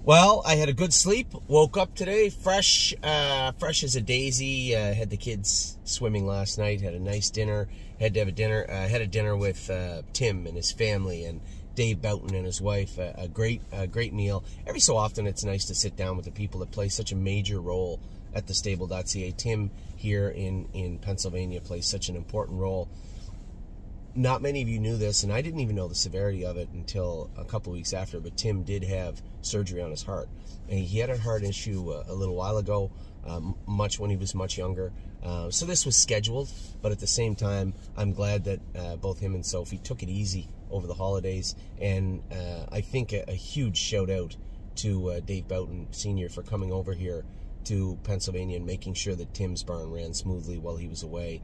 Well, I had a good sleep. Woke up today fresh as a daisy. Had the kids swimming last night. Had a nice dinner. Had a dinner with Tim and his family and Dave Boughton and his wife. A great meal. Every so often, it's nice to sit down with the people that play such a major role at the stable.ca. Tim here in Pennsylvania plays such an important role. Not many of you knew this, and I didn't even know the severity of it until a couple weeks after, but Tim did have surgery on his heart. And he had a heart issue a little while ago, when he was much younger. So this was scheduled, but at the same time, I'm glad that both him and Sophie took it easy over the holidays. And I think a huge shout out to Dave Boughton Sr. for coming over here to Pennsylvania and making sure that Tim's barn ran smoothly while he was away.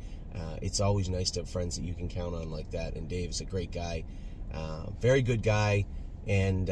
It's always nice to have friends that you can count on like that, and Dave's a great guy, very good guy, and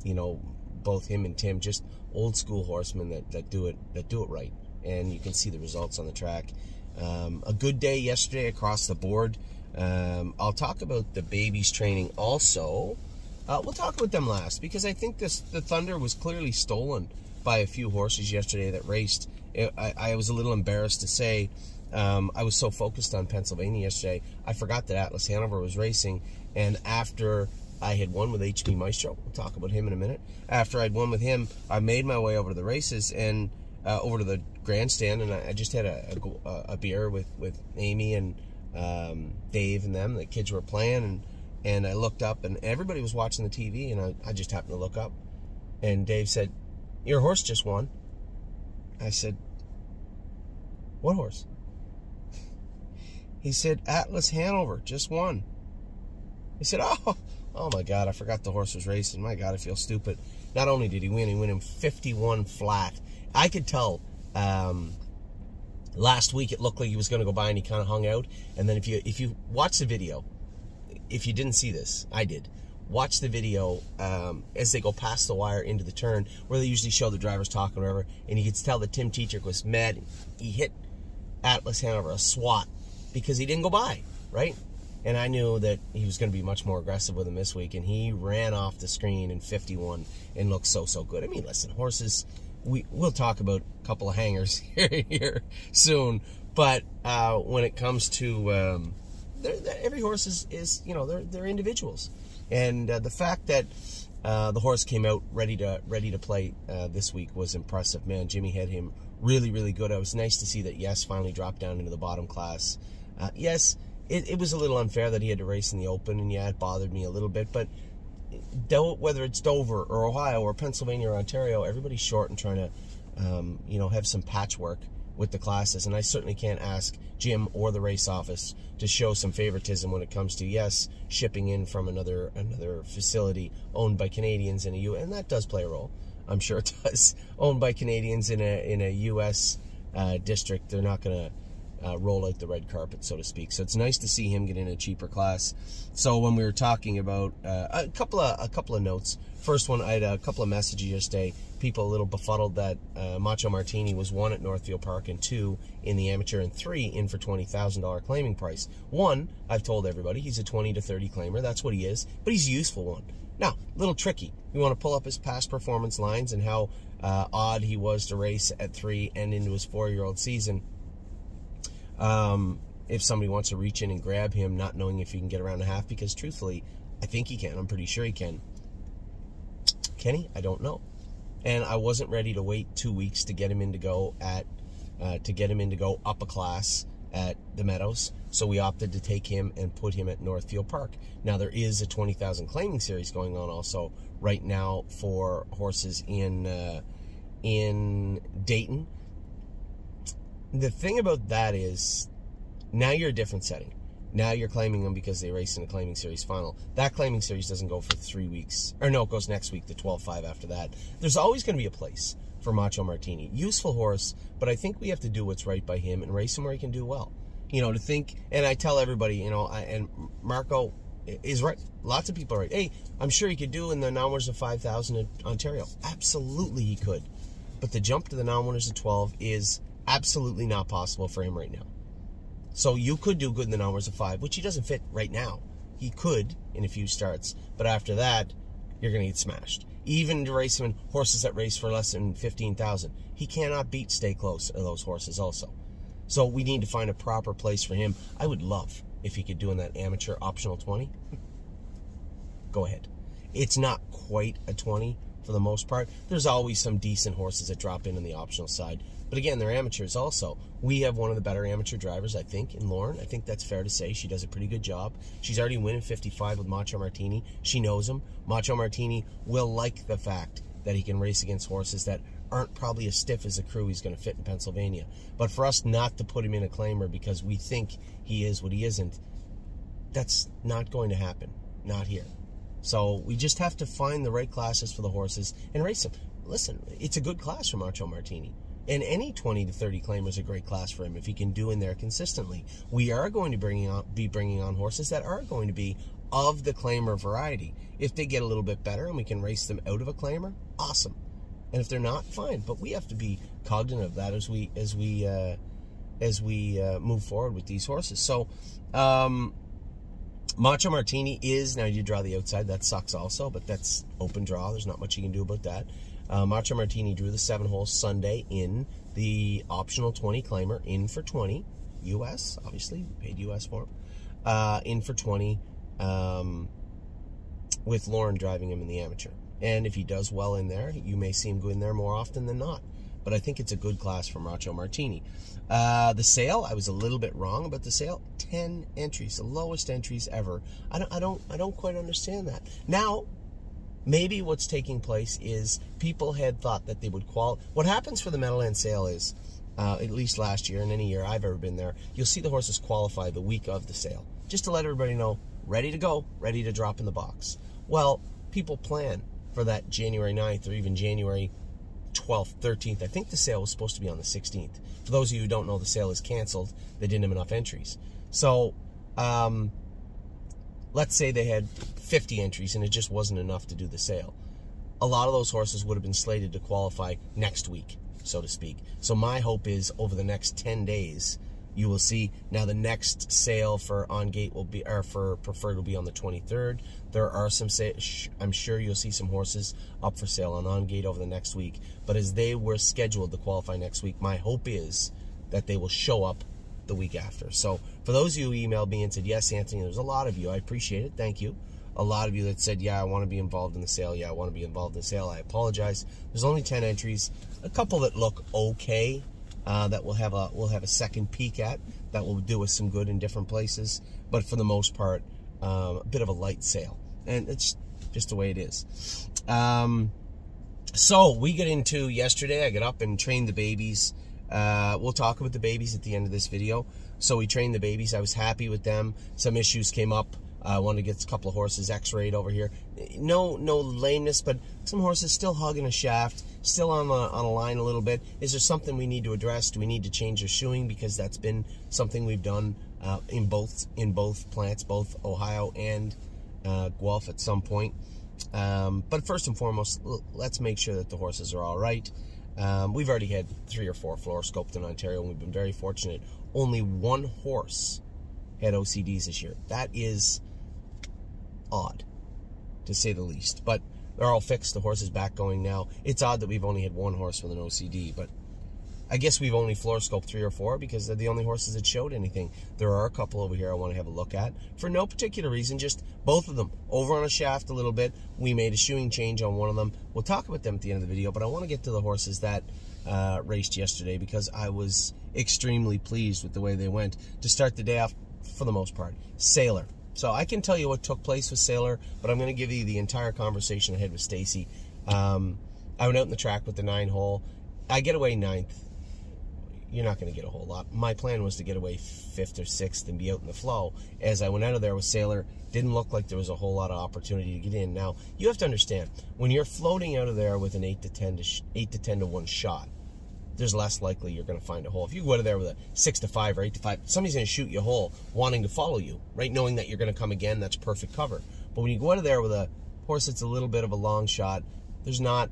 you know, both him and Tim just old school horsemen that do it right, and you can see the results on the track. A good day yesterday across the board. I'll talk about the babies training also. We'll talk about them last, because I think the thunder was clearly stolen by a few horses yesterday that raced. I was a little embarrassed to say, I was so focused on Pennsylvania yesterday, I forgot that Atlas Hanover was racing. And after I had won with HB Maestro, we'll talk about him in a minute. After I'd won with him, I made my way over to the races and over to the grandstand, and I just had a beer with Amy and Dave and them. The kids were playing, and I looked up, and everybody was watching the TV, and I just happened to look up, and Dave said, "Your horse just won." I said, "What horse?" He said, "Atlas Hanover just won." He said, oh my God, I forgot the horse was racing. My God, I feel stupid. Not only did he win him 51 flat. I could tell last week it looked like he was going to go by, and he kind of hung out. And then if you watch the video, if you didn't see this, I did. Watch the video as they go past the wire into the turn, where they usually show the drivers talking or whatever, and you could tell that Tim Tetrick was mad. He hit Atlas Hanover a swat because he didn't go by, right? And I knew that he was going to be much more aggressive with him this week, and he ran off the screen in 51 and looked so good. I mean, listen, horses, we'll talk about a couple of hangers here soon, but when it comes to every horse is you know, they're individuals. And the fact that the horse came out ready to play this week was impressive. Man, Jimmy had him really good. It was nice to see that Yes finally dropped down into the bottom class. Yes, it was a little unfair that he had to race in the Open, and yeah, it bothered me a little bit. But whether it's Dover or Ohio or Pennsylvania or Ontario, everybody's short and trying to you know, have some patchwork with the classes, and I certainly can't ask Jim or the race office to show some favoritism when it comes to, yes, shipping in from another facility owned by Canadians in a and that does play a role. I'm sure it does. Owned by Canadians in a U.S. District, they're not going to roll out the red carpet, so to speak. So it's nice to see him get in a cheaper class. So when we were talking about a couple of notes. First one, I had a couple of messages yesterday. People a little befuddled that Macho Martini was 1 at Northfield Park and 2 in the amateur and 3 in for $20,000 claiming price. 1, I've told everybody, he's a 20 to 30 claimer. That's what he is, but he's a useful one. Now, a little tricky. You want to pull up his past performance lines and how odd he was to race at 3 and into his 4-year-old season. If somebody wants to reach in and grab him, not knowing if he can get around a half, because truthfully, I think he can. I'm pretty sure he can. Can he? I don't know. And I wasn't ready to wait 2 weeks to get him in to go up a class at the Meadows. So we opted to take him and put him at Northfield Park. Now there is a 20,000 claiming series going on also right now for horses in Dayton. The thing about that is, now you're a different setting. Now you're claiming them because they race in a claiming series final. That claiming series doesn't go for 3 weeks. Or no, it goes next week, the 12-5 after that. There's always going to be a place for Macho Martini. Useful horse, but I think we have to do what's right by him and race him where he can do well. You know, to think, and I tell everybody, you know, and Marco is right. Lots of people are right. Hey, I'm sure he could do in the non-winners of 5,000 at Ontario. Absolutely he could. But the jump to the non-winners of 12 is absolutely not possible for him right now. So you could do good in the non-winners of 5, which he doesn't fit right now. He could in a few starts, but after that, you're going to get smashed. even to race him in horses that race for less than 15,000. He cannot beat Stay Close or those horses also. So we need to find a proper place for him. I would love if he could do in that amateur optional 20. Go ahead. It's not quite a 20 for the most part. There's always some decent horses that drop in on the optional side. But again, they're amateurs also. We have one of the better amateur drivers, I think, in Lauren. I think that's fair to say. She does a pretty good job. She's already winning 55 with Macho Martini. She knows him. Macho Martini will like the fact that he can race against horses that aren't probably as stiff as the crew he's going to fit in Pennsylvania. But for us not to put him in a claimer because we think he is what he isn't, that's not going to happen. Not here. So we just have to find the right classes for the horses and race them. Listen, it's a good class for Macho Martini. And any 20 to 30 claimer is a great class for him if he can do in there consistently. We are going to be bringing on horses that are going to be of the claimer variety. If they get a little bit better and we can race them out of a claimer, awesome. And if they're not, fine. But we have to be cognizant of that as we move forward with these horses. So, Macho Martini is, now you draw the outside, that sucks also, but that's open draw. There's not much you can do about that. Macho Martini drew the 7-hole Sunday in the optional 20 claimer, in for 20, US, obviously, paid US for him, in for 20, with Lauren driving him in the amateur. And if he does well in there, you may see him go in there more often than not. But I think it's a good class for Macho Martini. The sale, I was a little bit wrong about the sale. 10 entries, the lowest entries ever. I don't quite understand that. Now, maybe what's taking place is people had thought that they would qualify. What happens for the Meadowlands sale is, at least last year and any year I've ever been there, you'll see the horses qualify the week of the sale, just to let everybody know, ready to go, ready to drop in the box. Well, people plan for that January 9th or even January 12th, 13th. I think the sale was supposed to be on the 16th. For those of you who don't know, the sale is canceled. They didn't have enough entries. So, let's say they had 50 entries and it just wasn't enough to do the sale. A lot of those horses would have been slated to qualify next week, so to speak. So my hope is over the next 10 days, you will see. Now the next sale for On Gate will be, or for Preferred will be on the 23rd. There are some, I'm sure you'll see some horses up for sale on Gate over the next week. But as they were scheduled to qualify next week, my hope is that they will show up the week after. So for those of you who emailed me and said, yes, Anthony, there's a lot of you. I appreciate it. Thank you. A lot of you that said, yeah, I want to be involved in the sale. Yeah, I want to be involved in the sale. I apologize. There's only 10 entries. A couple that look okay. That we'll have a second peek at, that will do us some good in different places, but for the most part, a bit of a light sale, and it's just the way it is. So we get into yesterday. I got up and trained the babies. We'll talk about the babies at the end of this video. So we trained the babies. I was happy with them. Some issues came up. I wanted to get a couple of horses x-rayed over here. No lameness, but some horses still hugging a shaft, still on a line a little bit. Is there something we need to address? Do we need to change their shoeing? Because that's been something we've done in both plants, both Ohio and Guelph at some point. But first and foremost, let's make sure that the horses are all right. We've already had 3 or 4 fluoroscoped in Ontario, and we've been very fortunate. Only one horse had OCDs this year. That is odd, to say the least. But they're all fixed. The horse is back going now. It's odd that we've only had one horse with an OCD, but I guess we've only fluoroscoped 3 or 4 because they're the only horses that showed anything. There are a couple over here I want to have a look at for no particular reason, just both of them over on a shaft a little bit. We made a shoeing change on one of them. We'll talk about them at the end of the video, but I want to get to the horses that raced yesterday because I was extremely pleased with the way they went to start the day off for the most part. Sailor. So I can tell you what took place with Sailor, but I'm going to give you the entire conversation I had with Stacy. I went out in the track with the 9-hole. I get away 9th. You're not going to get a whole lot. My plan was to get away 5th or 6th and be out in the flow. As I went out of there with Sailor, didn't look like there was a whole lot of opportunity to get in. Now, you have to understand, when you're floating out of there with an 8 to 10 to 1 shot, there's less likely you're going to find a hole. If you go out of there with a 6 to 5 or 8 to 5, somebody's going to shoot you a hole wanting to follow you, right? Knowing that you're going to come again, that's perfect cover. But when you go out of there with a horse that's a little bit of a long shot, there's not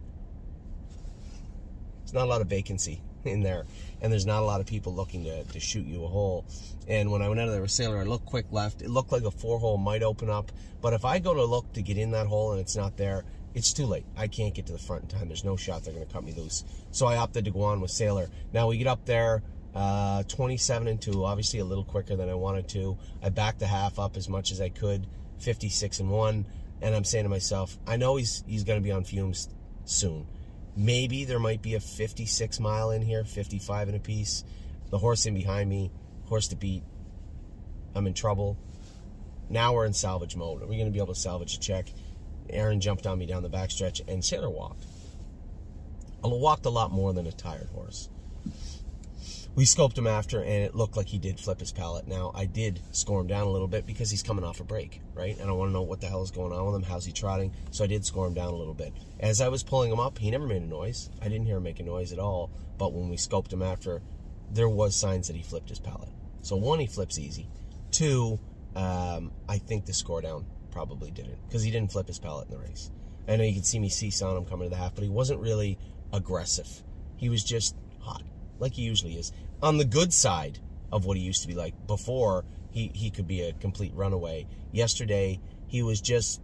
a lot of vacancy in there, and there's not a lot of people looking to shoot you a hole. And when I went out of there with Sailor, I looked quick left. It looked like a 4-hole might open up, but if I go to look to get in that hole and it's not there, it's too late. I can't get to the front in time. There's no shot they're going to cut me loose. So I opted to go on with Sailor. Now we get up there, 27-2, obviously a little quicker than I wanted to. I backed the half up as much as I could, 56-1, and I'm saying to myself, I know he's going to be on fumes soon. Maybe there might be a 56 mile in here, 55 in a piece. The horse in behind me, horse to beat. I'm in trouble. Now we're in salvage mode. Are we going to be able to salvage a check? Aaron jumped on me down the backstretch, and Sailor walked. I walked a lot more than a tired horse. We scoped him after, and it looked like he did flip his palate. Now, I did score him down a little bit because he's coming off a break, right? And I want to know what the hell is going on with him. How's he trotting? So I did score him down a little bit. As I was pulling him up, he never made a noise. I didn't hear him make a noise at all. But when we scoped him after, there was signs that he flipped his palate. So 1, he flips easy. 2, I think the score down probably didn't, because he didn't flip his palate in the race. I know you could see me seesaw him coming to the half, but he wasn't really aggressive. He was just hot, like he usually is. On the good side of what he used to be like before, he could be a complete runaway. Yesterday, he was just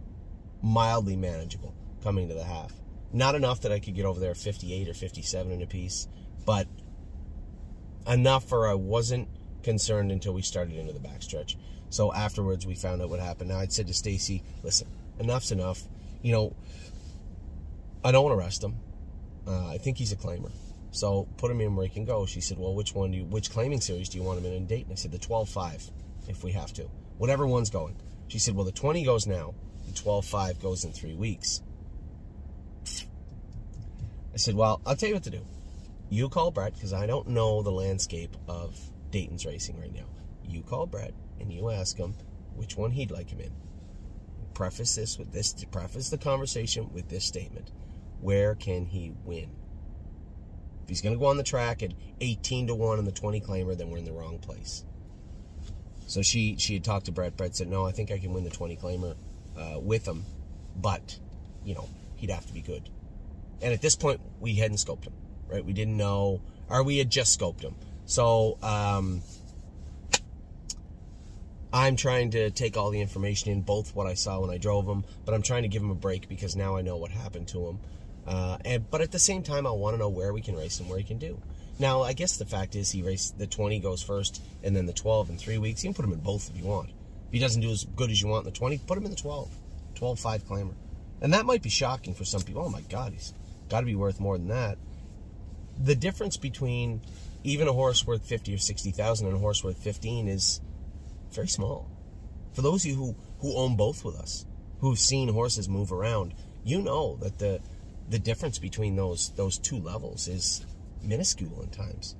mildly manageable coming to the half. Not enough that I could get over there 58 or 57 in a piece, but enough for I wasn't concerned until we started into the backstretch. So afterwards, we found out what happened. Now, I'd said to Stacy, listen, enough's enough. You know, I don't want to rest him. I think he's a claimer. So put him in where he can go. She said, well, which claiming series do you want him in Dayton? I said, the 12-5, if we have to. Whatever one's going. She said, well, the 20 goes now. The 12-5 goes in 3 weeks. I said, well, I'll tell you what to do. You call Brett, because I don't know the landscape of Dayton's racing right now. You call Brett, and you ask him which one he'd like him in. Preface the conversation with this statement. Where can he win? If he's going to go on the track at 18-1 in the 20 claimer, then we're in the wrong place. So she had talked to Brett. Brett said, no, I think I can win the 20 claimer with him, but, you know, he'd have to be good. And at this point, we hadn't scoped him, right? We didn't know, or we had just scoped him. So I'm trying to take all the information in, both what I saw when I drove him, but I'm trying to give him a break because now I know what happened to him. But at the same time, I want to know where we can race and where he can do. Now, I guess the fact is he raced the 20 goes first, and then the 12 in 3 weeks. You can put him in both if you want. If he doesn't do as good as you want in the 20, put him in the 12. 12-5 claimer. And that might be shocking for some people. Oh, my God, he's got to be worth more than that. The difference between even a horse worth 50 or 60,000 and a horse worth 15 is very small. For those of you who own both with us, who've seen horses move around, you know that the difference between those two levels is minuscule in times.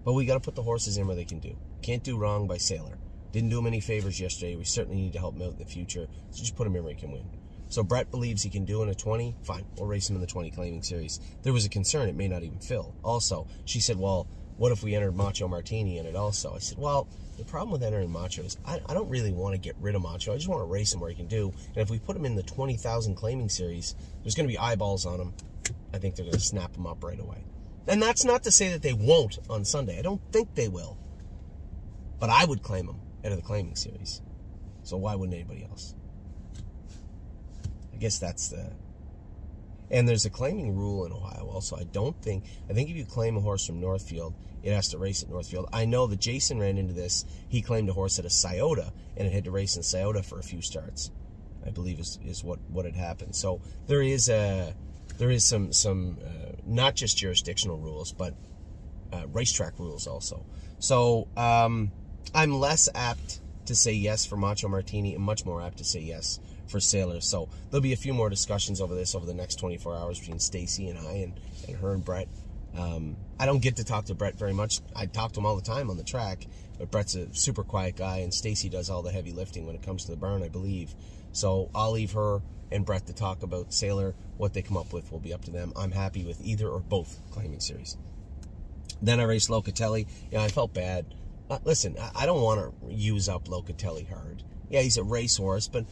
But we got to put the horses in where they can do. Can't do wrong by Sailor. Didn't do him any favors yesterday. We certainly need to help him out in the future. So just put him in where he can win. So Brett believes he can do in a 20. Fine, we'll race him in the 20 claiming series. There was a concern it may not even fill. Also, she said, well, what if we entered Macho Martini in it also? I said, well, the problem with entering Macho is I don't really want to get rid of Macho. I just want to race him where he can do. And if we put him in the 20,000 claiming series, there's going to be eyeballs on him. I think they're going to snap him up right away. And that's not to say that they won't on Sunday. I don't think they will. But I would claim him out of the claiming series. So why wouldn't anybody else? I guess that's the... And there's a claiming rule in Ohio also. I think if you claim a horse from Northfield, it has to race at Northfield. I know that Jason ran into this. He claimed a horse at a Scioto, and it had to race in Scioto for a few starts, I believe is what had happened. So there is some not just jurisdictional rules, but racetrack rules also. So I'm less apt to say yes for Macho Martini and much more apt to say yes for Sailor. So there'll be a few more discussions over this over the next 24 hours between Stacy and I and her and Brett. I don't get to talk to Brett very much. I talk to him all the time on the track, but Brett's a super quiet guy, and Stacy does all the heavy lifting when it comes to the barn, I believe. So I'll leave her and Brett to talk about Sailor. What they come up with will be up to them. I'm happy with either or both claiming series. Then I raced Locatelli. Yeah, I felt bad. Listen, I don't want to use up Locatelli hard. Yeah, he's a racehorse, but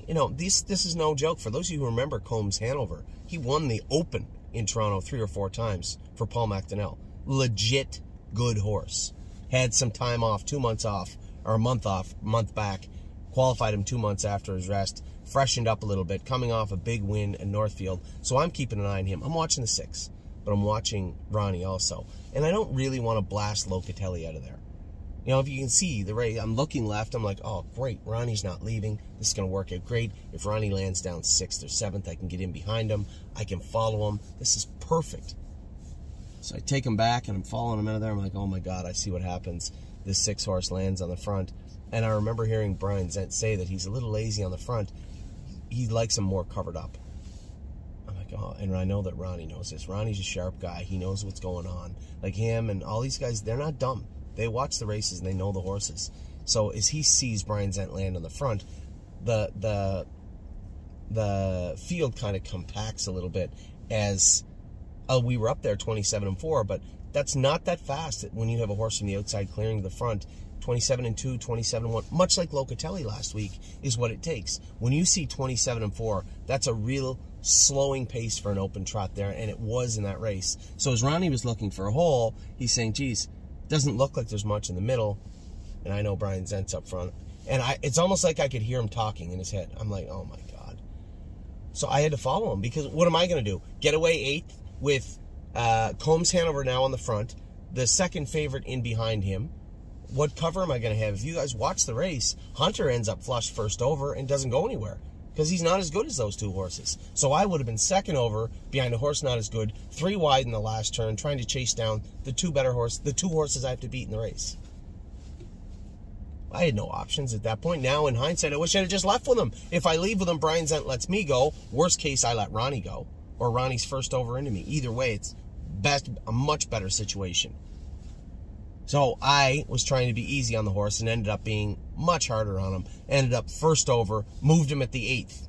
you know, this is no joke. For those of you who remember Combs Hanover, he won the Open in Toronto 3 or 4 times for Paul McDonnell. Legit good horse. Had some time off, 2 months off, or a month off, month back. Qualified him 2 months after his rest. freshened up a little bit, coming off a big win in Northfield. So I'm keeping an eye on him. I'm watching the 6, but I'm watching Ronnie also. And I don't really want to blast Locatelli out of there. You know, if you can see the race, I'm looking left, I'm like, oh, great, Ronnie's not leaving. This is going to work out great. If Ronnie lands down 6th or 7th, I can get in behind him. I can follow him. This is perfect. So I take him back, and I'm following him out of there. I'm like, oh, my God, I see what happens. This 6 horse lands on the front. And I remember hearing Brian Zent say that he's a little lazy on the front. He likes him more covered up. I'm like, oh, and I know that Ronnie knows this. Ronnie's a sharp guy. He knows what's going on. Like him and all these guys, they're not dumb. They watch the races and they know the horses. So as he sees Brian Zent land on the front, the field kind of compacts a little bit as we were up there 27-4, but that's not that fast when you have a horse from the outside clearing to the front. 27-2, 27-1, much like Locatelli last week, is what it takes. When you see 27-4, that's a real slowing pace for an open trot there, and it was in that race. So as Ronnie was looking for a hole, he's saying, geez, doesn't look like there's much in the middle, and I know Brian Zent's up front. And it's almost like I could hear him talking in his head. I'm like, oh my God. So I had to follow him, because what am I going to do? Get away 8th with Combs Hanover now on the front, the second favorite in behind him. What cover am I going to have? If you guys watch the race, Hunter ends up flush first over and doesn't go anywhere because he's not as good as those 2 horses. So I would have been second over behind a horse not as good, 3 wide in the last turn, trying to chase down the 2 horses I have to beat in the race. I had no options at that point. Now, in hindsight, I wish I had just left with him. If I leave with him, Brian Zent lets me go. Worst case, I let Ronnie go, or Ronnie's first over into me. Either way, it's a much better situation. So I was trying to be easy on the horse and ended up being much harder on him. Ended up first over, moved him at the 8th.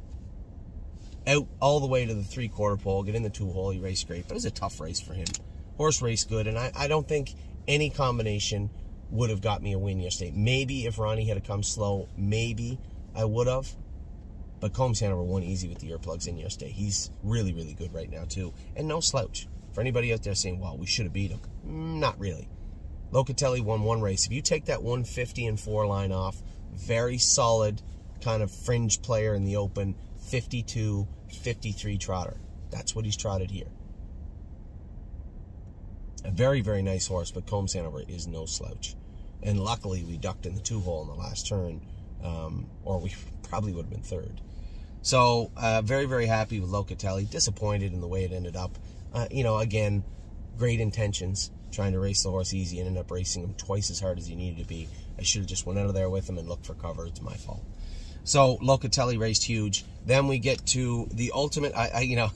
Out all the way to the 3/4 pole, get in the 2-hole, he raced great. But it was a tough race for him. Horse raced good, and I don't think any combination would have got me a win yesterday. Maybe if Ronnie had come slow, maybe I would have. But Combs Hanover won easy with the earplugs in yesterday. He's really, really good right now, too. And no slouch. For anybody out there saying, well, we should have beat him. Not really. Locatelli won 1 race. If you take that 150-4 line off, very solid kind of fringe player in the open, 52, 53 trotter. That's what he's trotted here. A very, very nice horse, but Combs Hanover is no slouch. And luckily, we ducked in the 2-hole in the last turn, or we probably would have been 3rd. So, very, very happy with Locatelli. Disappointed in the way it ended up. You know, again, great intentions, trying to race the horse easy and ended up racing him twice as hard as he needed to be. I should have just went out of there with him and looked for cover. It's my fault. So Locatelli raced huge. Then we get to the ultimate, you know,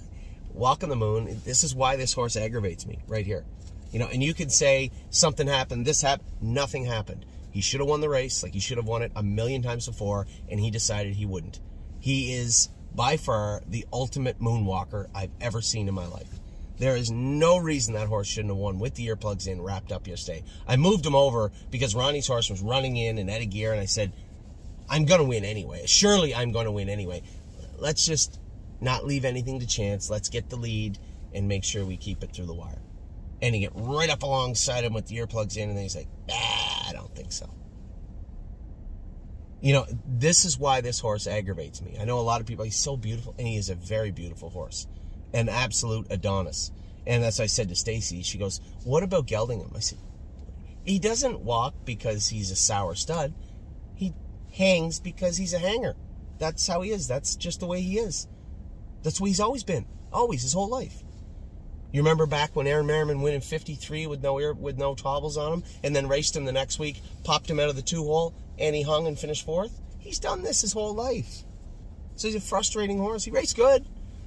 Walk on the Moon. This is why this horse aggravates me right here. You know, and you could say something happened, this happened, nothing happened. He should have won the race, like he should have won it a million times before, and he decided he wouldn't. He is by far the ultimate moonwalker I've ever seen in my life. There is no reason that horse shouldn't have won with the earplugs in, wrapped up yesterday. I moved him over because Ronnie's horse was running in and out of gear, and I said, I'm going to win anyway. Surely I'm going to win anyway. Let's just not leave anything to chance. Let's get the lead and make sure we keep it through the wire. And he get right up alongside him with the earplugs in, and then he's like, I don't think so. You know, this is why this horse aggravates me. I know a lot of people, he's so beautiful, and he is a very beautiful horse. An absolute Adonis. And as I said to Stacy, she goes, what about gelding him? I said, he doesn't walk because he's a sour stud. He hangs because he's a hanger. That's how he is. That's just the way he is. That's what he's always been. Always, his whole life. You remember back when Aaron Merriman went in 53 with no troubles on him, and then raced him the next week, popped him out of the 2-hole, and he hung and finished 4th? He's done this his whole life. So he's a frustrating horse. He raced good.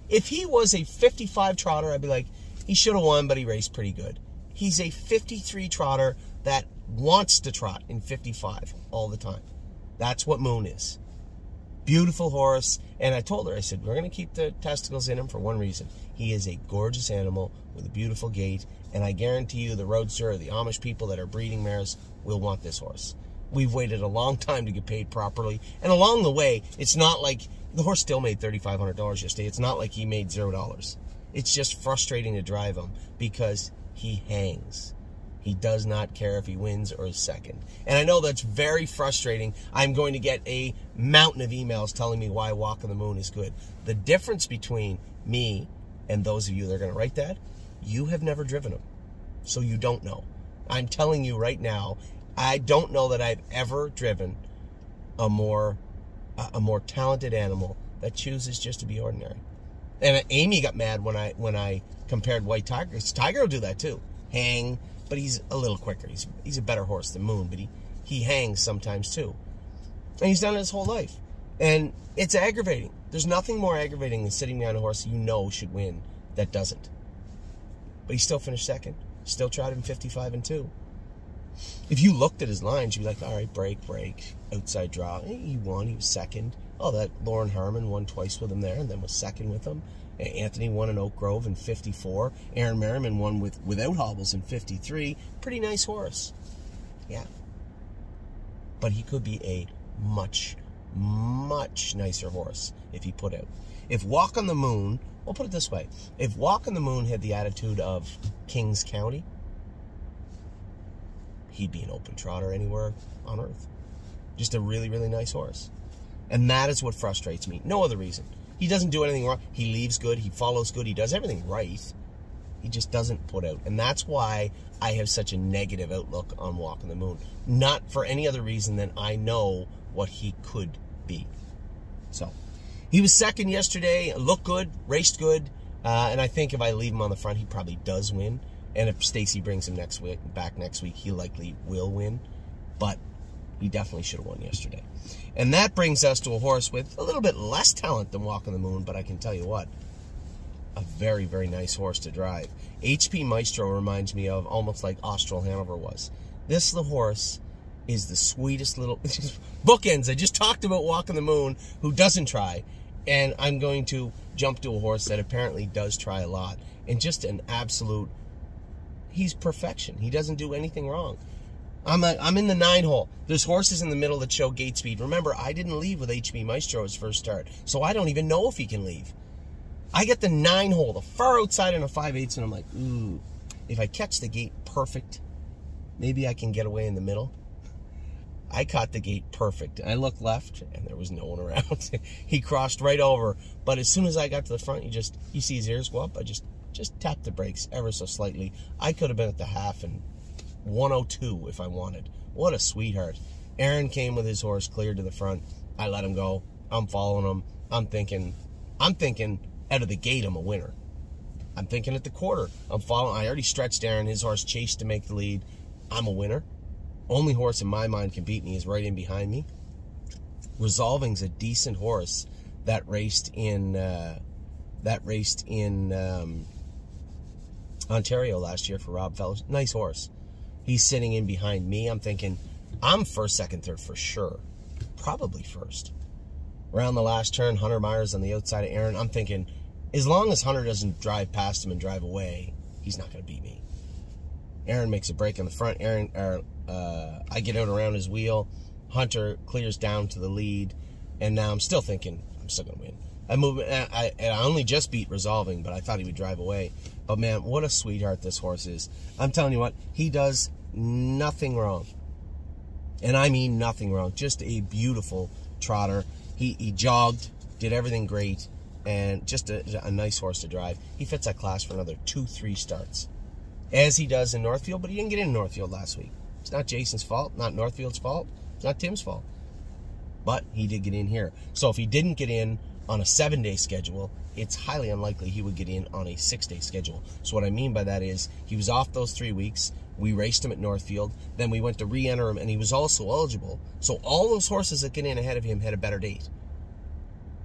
If he was a 55 trotter, I'd be like, he should have won, but he raced pretty good. He's a 53 trotter that wants to trot in 55 all the time. That's what Moon is. Beautiful horse. And I told her, I said, we're going to keep the testicles in him for one reason. He is a gorgeous animal with a beautiful gait. And I guarantee you the Roadster or the Amish people that are breeding mares will want this horse. We've waited a long time to get paid properly. And along the way, it's not like the horse still made $3,500 yesterday. It's not like he made $0. It's just frustrating to drive him because he hangs. He does not care if he wins or is second. And I know that's very frustrating. I'm going to get a mountain of emails telling me why Walk on the Moon is good. The difference between me and those of you that are going to write that, you have never driven him. So you don't know. I'm telling you right now, I don't know that I've ever driven a more talented animal that chooses just to be ordinary. And Amy got mad when I compared White Tiger. Tiger will do that too. Hang, but he's a little quicker. He's a better horse than Moon, but he hangs sometimes too. And he's done it his whole life. And it's aggravating. There's nothing more aggravating than sitting behind a horse you know should win that doesn't. But he still finished second. Still tried him 55-2. If you looked at his lines, you'd be like, all right, break, outside draw. He won. He was second. Oh, that Lauren Harmon won twice with him there and then was second with him. Anthony won in Oak Grove in 54. Aaron Merriman won without hobbles in 53. Pretty nice horse. Yeah. But he could be a much, much nicer horse if he put out. If Walk on the Moon, we'll put it this way. If Walk on the Moon had the attitude of Kings County, he'd be an open trotter anywhere on earth. Just a really, really nice horse. And that is what frustrates me. No other reason. He doesn't do anything wrong. He leaves good. He follows good. He does everything right. He just doesn't put out. And that's why I have such a negative outlook on Walk on the Moon. Not for any other reason than I know what he could be. So, he was second yesterday. Looked good. Raced good. And I think if I leave him on the front, he probably does win. And if Stacy brings him back next week, he likely will win. But he definitely should have won yesterday. And that brings us to a horse with a little bit less talent than Walk on the Moon, but I can tell you what, a very, very nice horse to drive. HP Maestro reminds me of almost like Austral Hanover was. This little horse is the sweetest little... bookends. I just talked about Walk on the Moon, who doesn't try. And I'm going to jump to a horse that apparently does try a lot. And just an absolute... He's perfection. He doesn't do anything wrong. I'm in the 9 hole. There's horses in the middle that show gate speed. Remember, I didn't leave with HP Maestro his first start, so I don't even know if he can leave. I get the 9 hole, the far outside in a 5/8, and I'm like, ooh, if I catch the gate perfect, maybe I can get away in the middle. I caught the gate perfect. I looked left, and there was no one around. He crossed right over, but as soon as I got to the front, you see his ears go up. I just tapped the brakes ever so slightly. I could have been at the half and 102 if I wanted. What a sweetheart. Aaron came with his horse cleared to the front. I let him go. I'm following him. I'm thinking out of the gate I'm a winner. I'm thinking at the quarter I'm following. I already stretched Aaron. His horse chased to make the lead. I'm a winner. Only horse in my mind can beat me is right in behind me. Resolving's a decent horse that raced in Ontario last year for Rob Fellows. Nice horse. He's sitting in behind me. I'm thinking, I'm first, second, third for sure. Probably first. Around the last turn, Hunter Myers on the outside of Aaron. I'm thinking, as long as Hunter doesn't drive past him and drive away, he's not going to beat me. Aaron makes a break on the front. I get out around his wheel. Hunter clears down to the lead. And now I'm still thinking, I'm still going to win. I only just beat Resolving, but I thought he would drive away. But man, what a sweetheart this horse is. I'm telling you what, he does nothing wrong. And I mean nothing wrong. Just a beautiful trotter. He jogged, did everything great, and just a nice horse to drive. He fits that class for another 2-3 starts. As he does in Northfield, but he didn't get in Northfield last week. It's not Jason's fault, not Northfield's fault, it's not Tim's fault. But he did get in here. So if he didn't get in on a 7-day schedule, it's highly unlikely he would get in on a 6-day schedule. So what I mean by that is, he was off those 3 weeks, we raced him at Northfield, then we went to re-enter him, and he was also eligible. So all those horses that get in ahead of him had a better date.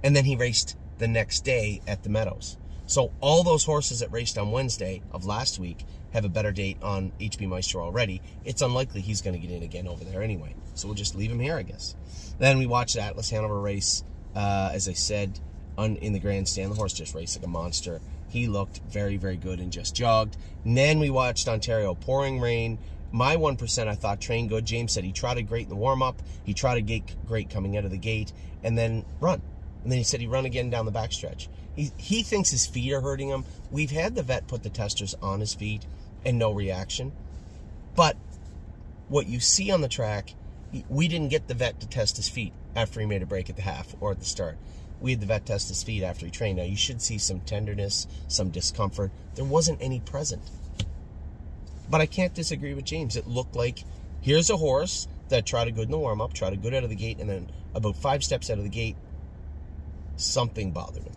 And then he raced the next day at the Meadows. So all those horses that raced on Wednesday of last week have a better date on HP Maestro already. It's unlikely he's going to get in again over there anyway. So we'll just leave him here, I guess. Then we watched the Atlas Hanover race. As I said, in the grandstand, the horse just raced like a monster. He looked very, very good and just jogged. And then we watched Ontario. Pouring rain. My 1%, I thought, trained good. James said he trotted great in the warm-up. He trotted great coming out of the gate. And then run. And then he said he run again down the backstretch. He thinks his feet are hurting him. We've had the vet put the testers on his feet and no reaction. But what you see on the track, we didn't get the vet to test his feet after he made a break at the half or at the start. We had the vet test his feet after he trained. Now, you should see some tenderness, some discomfort. There wasn't any present. But I can't disagree with James. It looked like, here's a horse that trotted good in the warm-up, trotted good out of the gate, and then about 5 steps out of the gate, something bothered him.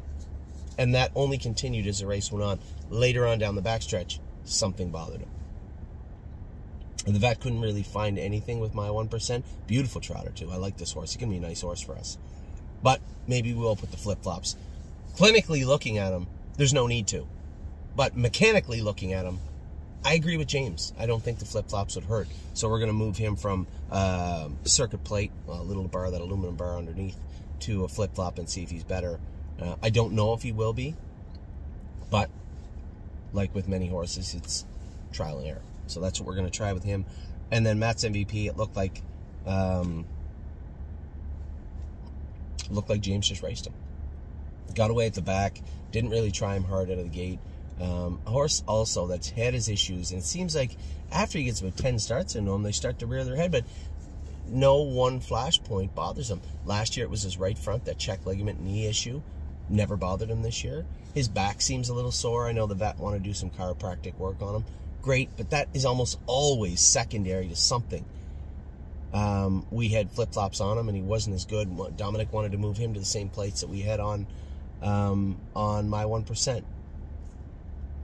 And that only continued as the race went on. Later on down the backstretch, something bothered him. And the vet couldn't really find anything with my 1%. Beautiful trotter, too. I like this horse. He's going to be a nice horse for us. But maybe we'll put the flip-flops. Clinically looking at him, there's no need to. But mechanically looking at him, I agree with James. I don't think the flip-flops would hurt. So we're going to move him from circuit plate, a little bar, that aluminum bar underneath, to a flip-flop and see if he's better. I don't know if he will be. But like with many horses, it's trial and error. So that's what we're going to try with him. And then Matt's MVP, it looked like James just raced him. Got away at the back. Didn't really try him hard out of the gate. A horse also that's had his issues. And it seems like after he gets about 10 starts into him, they start to rear their head. But no one flashpoint bothers him. Last year it was his right front, that check ligament knee issue. Never bothered him this year. His back seems a little sore. I know the vet want to do some chiropractic work on him. Great, but that is almost always secondary to something. We had flip-flops on him, and he wasn't as good. Dominic wanted to move him to the same plates that we had on my 1%.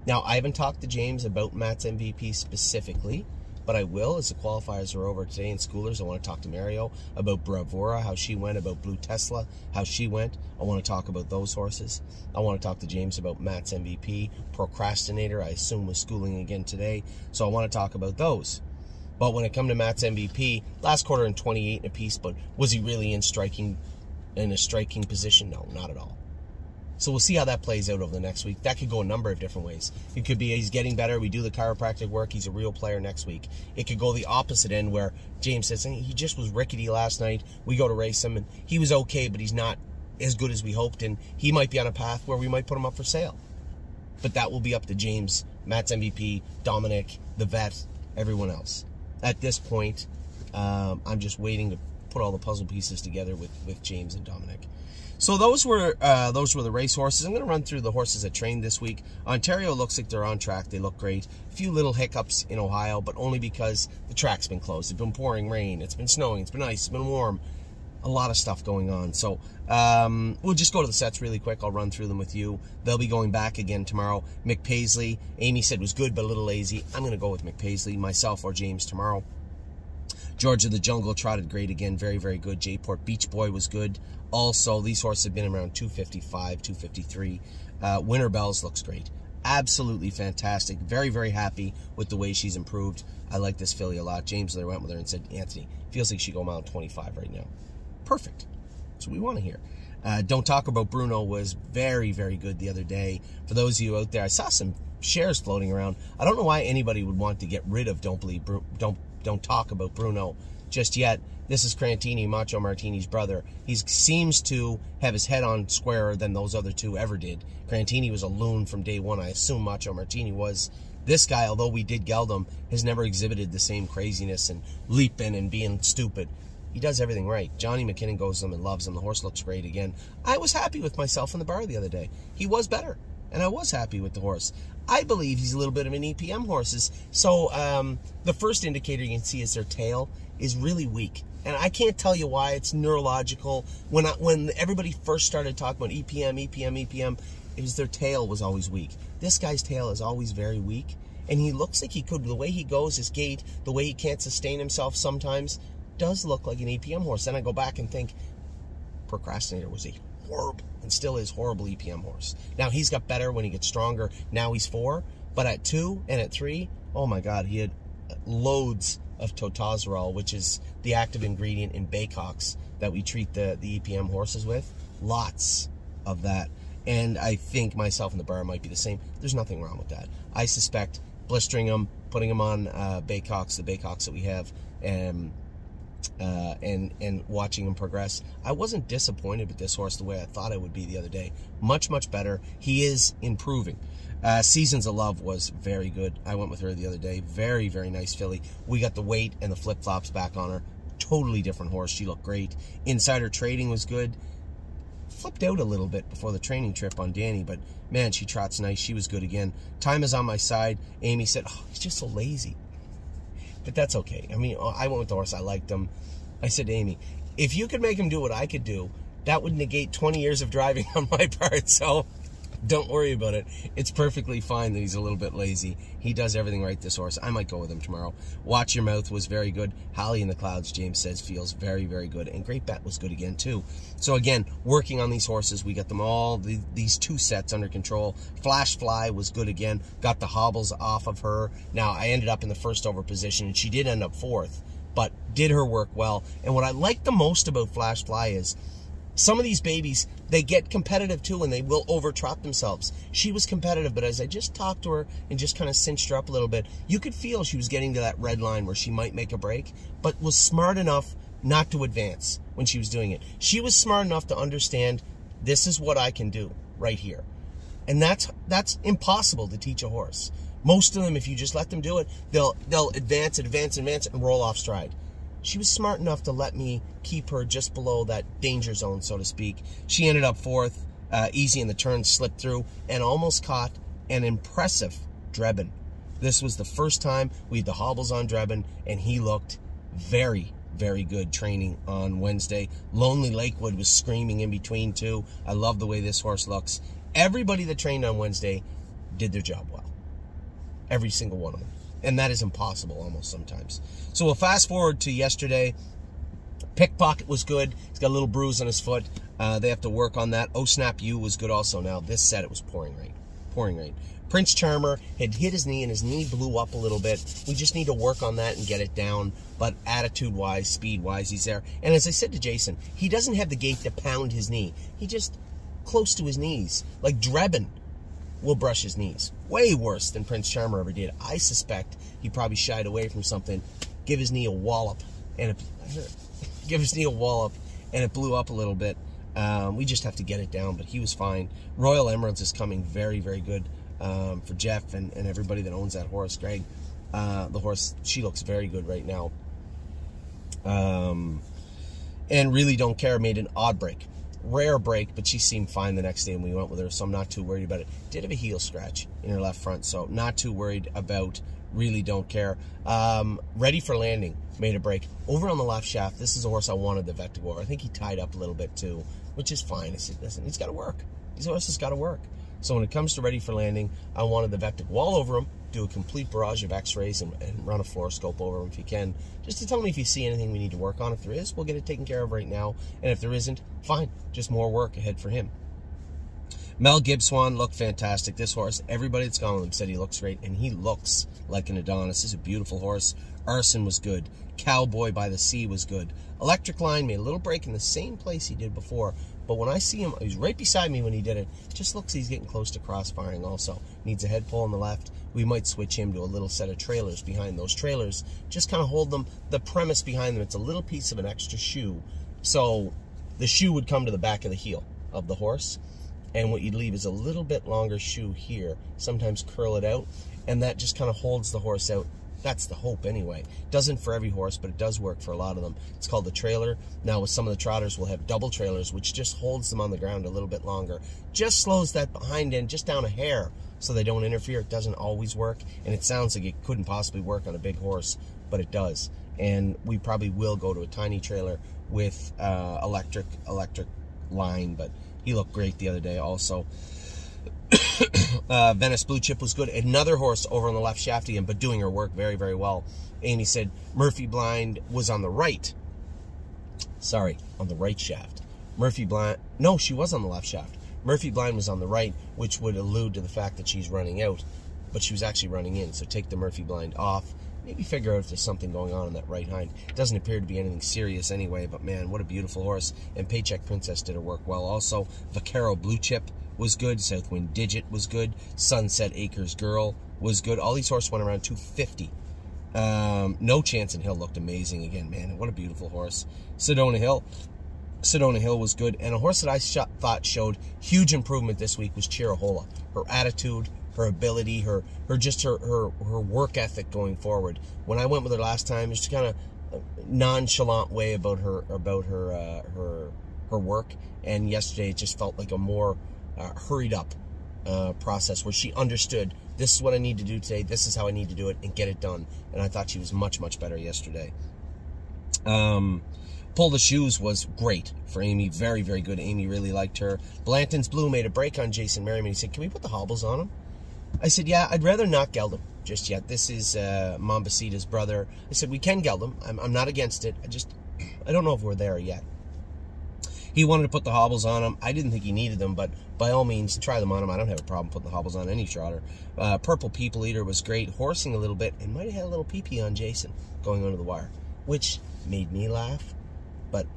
Now, I haven't talked to James about Matt's MVP specifically, but I will, as the qualifiers are over today in Schoolers. I want to talk to Mario about Bravura, how she went, about Blue Tesla, how she went. I want to talk about those horses. I want to talk to James about Matt's MVP. Procrastinator, I assume, was schooling again today, so I want to talk about those. But when it comes to Matt's MVP, last quarter in 28 and a piece, but was he really in a striking position? No, not at all. So we'll see how that plays out over the next week. That could go a number of different ways. It could be he's getting better, we do the chiropractic work, he's a real player next week. It could go the opposite end where James says, he just was rickety last night, we go to race him, and he was okay, but he's not as good as we hoped, and he might be on a path where we might put him up for sale. But that will be up to James, Matt's MVP, Dominic, the vet, everyone else. At this point, I'm just waiting to put all the puzzle pieces together with James and Dominic. So those were the race horses. I'm going to run through the horses that trained this week. Ontario looks like they're on track. They look great. A few little hiccups in Ohio, but only because the track's been closed. It's been pouring rain. It's been snowing. It's been ice. It's been warm. A lot of stuff going on. So we'll just go to the sets really quick. I'll run through them with you. They'll be going back again tomorrow. Mick Paisley, Amy said was good but a little lazy. I'm going to go with Mick Paisley, myself or James tomorrow. Georgia the Jungle trotted great again. Very, very good. J-Port Beach Boy was good. Also, these horses have been around 255, 253. Winter Bells looks great. Absolutely fantastic. Very, very happy with the way she's improved. I like this filly a lot. James there went with her and said, Anthony, feels like she go mile 25 right now. Perfect. That's what we want to hear. Don't Talk About Bruno was very, very good the other day. For those of you out there, I saw some shares floating around. I don't know why anybody would want to get rid of Don't Talk About Bruno just yet. This is Crantini, Macho Martini's brother. He seems to have his head on squarer than those other two ever did. Crantini was a loon from day one. I assume Macho Martini was. This guy, although we did geld him, has never exhibited the same craziness and leaping and being stupid. He does everything right. Johnny McKinnon goes to him and loves him. The horse looks great again. I was happy with myself in the bar the other day. He was better, and I was happy with the horse. I believe he's a little bit of an EPM horse. So the first indicator you can see is their tail is really weak. And I can't tell you why. It's neurological. When everybody first started talking about EPM, it was their tail was always weak. This guy's tail is always very weak. And he looks like he could, the way he goes, his gait, the way he can't sustain himself sometimes, does look like an EPM horse. Then I go back and think, Procrastinator was a horrible, and still is horrible EPM horse. Now, he's got better when he gets stronger. Now he's 4. But at 2 and at 3, oh my God, he had loads of totazerol, which is the active ingredient in Baycox that we treat the EPM horses with. Lots of that. And I think myself and the bar might be the same. There's nothing wrong with that. I suspect blistering them, putting them on Baycox, the Baycox that we have, and watching him progress. I wasn't disappointed with this horse the way I thought I would be the other day. Much, much better. He is improving. Seasons of Love was very good. I went with her the other day. Very, very nice filly. We got the weight and the flip-flops back on her. Totally different horse. She looked great. Insider Trading was good. Flipped out a little bit before the training trip on Danny, but man, she trots nice. She was good again. Time is on my side. Amy said, oh, he's just so lazy. But that's okay. I mean, I went with the horse. I liked him. I said to Amy, if you could make him do what I could do, that would negate 20 years of driving on my part. So don't worry about it. It's perfectly fine that he's a little bit lazy. He does everything right, this horse. I might go with him tomorrow. Watch Your Mouth was very good. Holly in the Clouds, James says, feels very, very good. And Great Bet was good again, too. So, again, working on these horses. We got them all, these 2 sets under control. Flash Fly was good again. Got the hobbles off of her. Now, I ended up in the first over position, and she did end up 4th, but did her work well. And what I like the most about Flash Fly is some of these babies, they get competitive too, and they will over-trot themselves. She was competitive, but as I just talked to her and just kind of cinched her up a little bit, you could feel she was getting to that red line where she might make a break, but was smart enough not to advance when she was doing it. She was smart enough to understand, this is what I can do right here. And that's impossible to teach a horse. Most of them, if you just let them do it, they'll advance, advance, advance, and roll off stride. She was smart enough to let me keep her just below that danger zone, so to speak. She ended up 4th, easy in the turn, slipped through, and almost caught an impressive Drebin. This was the first time we had the hobbles on Drebin, and he looked very, very good training on Wednesday. Lonely Lakewood was screaming in between, too. I love the way this horse looks. Everybody that trained on Wednesday did their job well. Every single one of them. And that is impossible almost sometimes. So we'll fast forward to yesterday. Pickpocket was good. He's got a little bruise on his foot. They have to work on that. Oh Snap You was good also. Now, this set, it was pouring rain. Pouring rain. Prince Charmer had hit his knee, and his knee blew up a little bit. We just need to work on that and get it down. But attitude-wise, speed-wise, he's there. And as I said to Jason, he doesn't have the gait to pound his knee. He just close to his knees. Like Drebin will brush his knees. Way worse than Prince Charmer ever did. I suspect he probably shied away from something, give his knee a wallop, and it blew up a little bit. We just have to get it down, but he was fine. Royal Emeralds is coming very, very good for Jeff and everybody that owns that horse. Greg, the horse, she looks very good right now. And Really Don't Care made an odd break. Rare break, but she seemed fine the next day when we went with her, so I'm not too worried about it. Did have a heel scratch in her left front, so not too worried about Really Don't Care. Ready for Landing made a break. Over on the left shaft, this is a horse I wanted the vet to go over. I think he tied up a little bit too, which is fine. I said, listen, he's got to work. These horses got to work. So when it comes to Ready for Landing, I wanted the vet to go all over him, do a complete barrage of x-rays and run a fluoroscope over him if you can, just to tell me if you see anything we need to work on. If there is, we'll get it taken care of right now. And if there isn't, fine. Just more work ahead for him. Mel Gibswan looked fantastic. This horse, everybody that's gone with him said he looks great, and he looks like an Adonis. This is a beautiful horse. Arson was good. Cowboy by the Sea was good. Electric Line made a little break in the same place he did before, but when I see him, he was right beside me when he did it. Just looks like he's getting close to cross-firing also. Needs a head pull on the left. We might switch him to a little set of trailers behind those trailers. Just kind of hold them. The premise behind them, it's a little piece of an extra shoe. So the shoe would come to the back of the heel of the horse, and what you'd leave is a little bit longer shoe here. Sometimes curl it out, and that just kind of holds the horse out. That's the hope anyway. Doesn't for every horse, but it does work for a lot of them. It's called the trailer. Now with some of the trotters, we'll have double trailers, which just holds them on the ground a little bit longer. Just slows that behind end just down a hair so they don't interfere. It doesn't always work, and it sounds like it couldn't possibly work on a big horse, but it does. And we probably will go to a tiny trailer with electric line, but he looked great the other day also. Venice Blue Chip was good. Another horse over on the left shaft again, but doing her work very, very well. Amy said Murphy Blind was on the right. Sorry, on the right shaft. Murphy Blind, no, she was on the left shaft. Murphy Blind was on the right, which would allude to the fact that she's running out, but she was actually running in. So take the Murphy Blind off. Maybe figure out if there's something going on in that right hind. It doesn't appear to be anything serious anyway, but man, what a beautiful horse. And Paycheck Princess did her work well also. Vaquero Blue Chip was good. Southwind Digit was good. Sunset Acres Girl was good. All these horses went around 250. No Chance in Hill looked amazing again, man. What a beautiful horse. Sedona Hill was good. And a horse that I thought showed huge improvement this week was Chirahola. Her attitude, her ability, her work ethic going forward. When I went with her last time, just kind of nonchalant way about her work, and yesterday it just felt like a more hurried up process where she understood, this is what I need to do today, this is how I need to do it, and get it done. And I thought she was much, much better yesterday. Pull the Shoes was great for Amy. Very, very good. Amy really liked her. Blanton's Blue made a break on Jason Merriman. He said, can we put the hobbles on him? I said, yeah, I'd rather not geld him just yet. This is Mambasita's brother. I said, we can geld him. I'm not against it. I don't know if we're there yet. He wanted to put the hobbles on him. I didn't think he needed them, but by all means, try them on him. I don't have a problem putting the hobbles on any trotter. Purple People Eater was great, horsing a little bit, and might have had a little pee-pee on Jason going under the wire, which made me laugh. But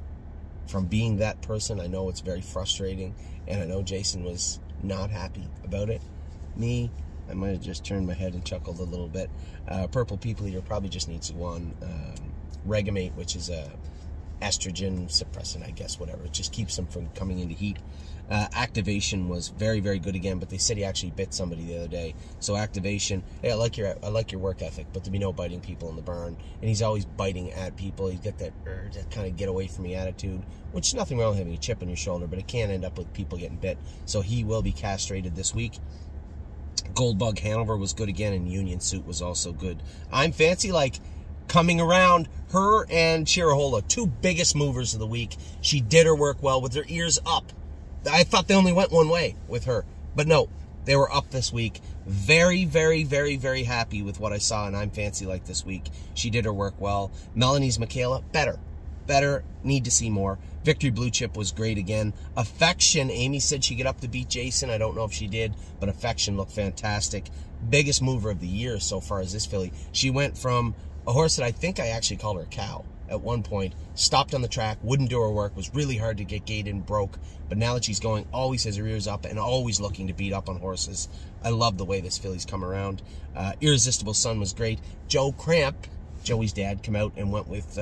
from being that person, I know it's very frustrating, and I know Jason was not happy about it. Me, I might have just turned my head and chuckled a little bit. Purple People Eater probably just needs to go on Regamate, which is a estrogen suppressant, I guess, whatever. It just keeps them from coming into heat. Activation was very, very good again, but they said he actually bit somebody the other day. So Activation, hey, I like your work ethic, but to be no biting people in the barn, and he's always biting at people. He's got that kind of get away from me attitude, which is nothing wrong with having a chip on your shoulder, but it can end up with people getting bit. So he will be castrated this week. Goldbug Hanover was good again, and Union Suit was also good. I'm Fancy Like coming around. Her and Chirahola, two biggest movers of the week. She did her work well with her ears up. I thought they only went one way with her, but no, they were up this week. Very, very, very, very happy with what I saw in I'm Fancy Like this week. She did her work well. Melanie's Michaela, better, need to see more. Victory Blue Chip was great again. Affection, Amy said she'd get up to beat Jason. I don't know if she did, but Affection looked fantastic. Biggest mover of the year so far is this filly. She went from a horse that I think I actually called her a cow at one point, stopped on the track, wouldn't do her work, was really hard to get gaited and broke, but now that she's going, always has her ears up and always looking to beat up on horses. I love the way this filly's come around. Irresistible Sun was great. Joe Cramp, Joey's dad, come out and went with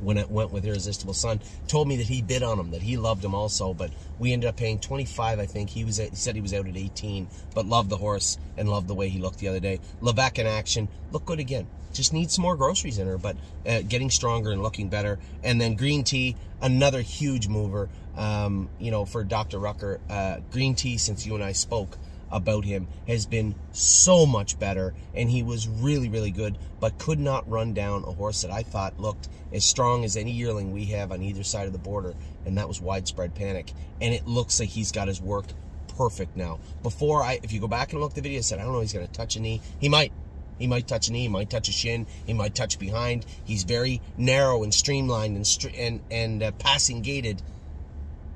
Irresistible Sun, told me that he bid on him, that he loved him also, but we ended up paying 25, I think. He said he was out at 18, but loved the horse and loved the way he looked the other day. Levesque in Action, looked good again. Just needs some more groceries in her, but getting stronger and looking better. And then Green Tea, another huge mover, for Dr. Rucker. Green Tea, since you and I spoke about him, has been so much better, and he was really, really good, but could not run down a horse that I thought looked as strong as any yearling we have on either side of the border, and that was Widespread Panic. And it looks like he's got his work perfect now. Before, if you go back and look at the video, I said, I don't know, he's going to touch a knee. He might touch a knee, he might touch a shin, he might touch behind. He's very narrow and streamlined and passing gated,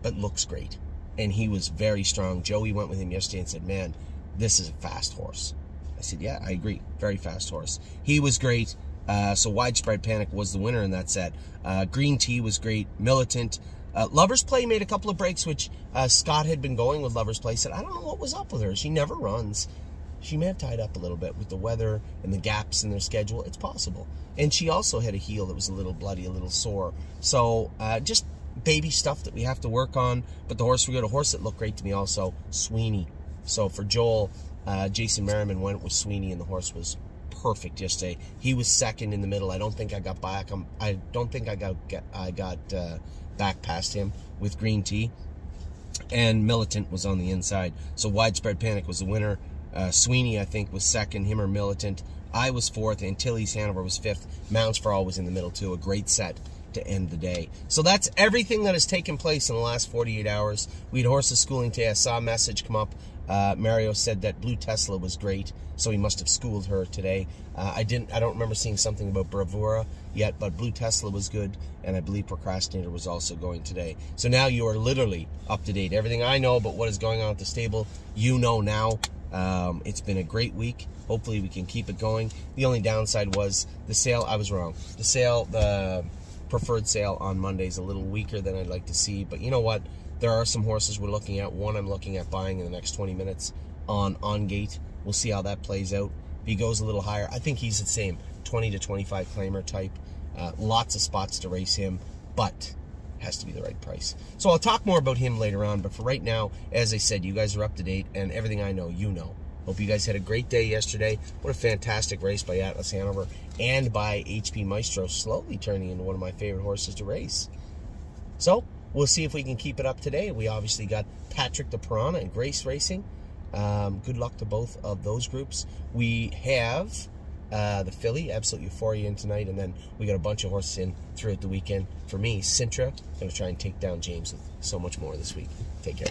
but looks great. And he was very strong. Joey went with him yesterday and said, man, this is a fast horse. I said, yeah, I agree. Very fast horse. He was great. So Widespread Panic was the winner in that set. Green Tea was great. Militant. Lover's Play made a couple of breaks, which Scott had been going with Lover's Play. Said, I don't know what was up with her. She never runs. She may have tied up a little bit with the weather and the gaps in their schedule. It's possible. And she also had a heel that was a little bloody, a little sore. So just baby stuff that we have to work on. But the horse, we got a horse that looked great to me also, Sweeney. So for Joel, Jason Merriman went with Sweeney, and the horse was perfect yesterday. He was second in the middle. I don't think I got back. I don't think I got back past him with Green Tea. And Militant was on the inside. So Widespread Panic was the winner. Sweeney, I think, was second, him or Militant. I was fourth, and Tilly's Hanover was fifth. Mounts for All was in the middle, too. A great set to end the day. So that's everything that has taken place in the last 48 hours. We had horses schooling today. I saw a message come up. Mario said that Blue Tesla was great, so he must have schooled her today. I don't remember seeing something about Bravura yet, but Blue Tesla was good, and I believe Procrastinator was also going today. So now you are literally up to date. Everything I know about what is going on at the stable, you know now. It's been a great week. Hopefully we can keep it going. The only downside was the sale. I was wrong. The preferred sale on Monday is a little weaker than I'd like to see, but you know what? There are some horses we're looking at. One I'm looking at buying in the next 20 minutes on Gate. We'll see how that plays out. If he goes a little higher, I think he's the same 20 to 25 claimer type. Lots of spots to race him, but has to be the right price. So I'll talk more about him later on, but for right now, as I said, you guys are up to date, and everything I know, you know. Hope you guys had a great day yesterday. What a fantastic race by Atlas Hanover and by HP Maestro, slowly turning into one of my favorite horses to race. So we'll see if we can keep it up today. We obviously got Patrick the Piranha and Grace Racing. Good luck to both of those groups. We have the filly, Absolute Euphoria, in tonight, and then we got a bunch of horses in throughout the weekend. For me, Sintra, going to try and take down James with so much more this week. Take care.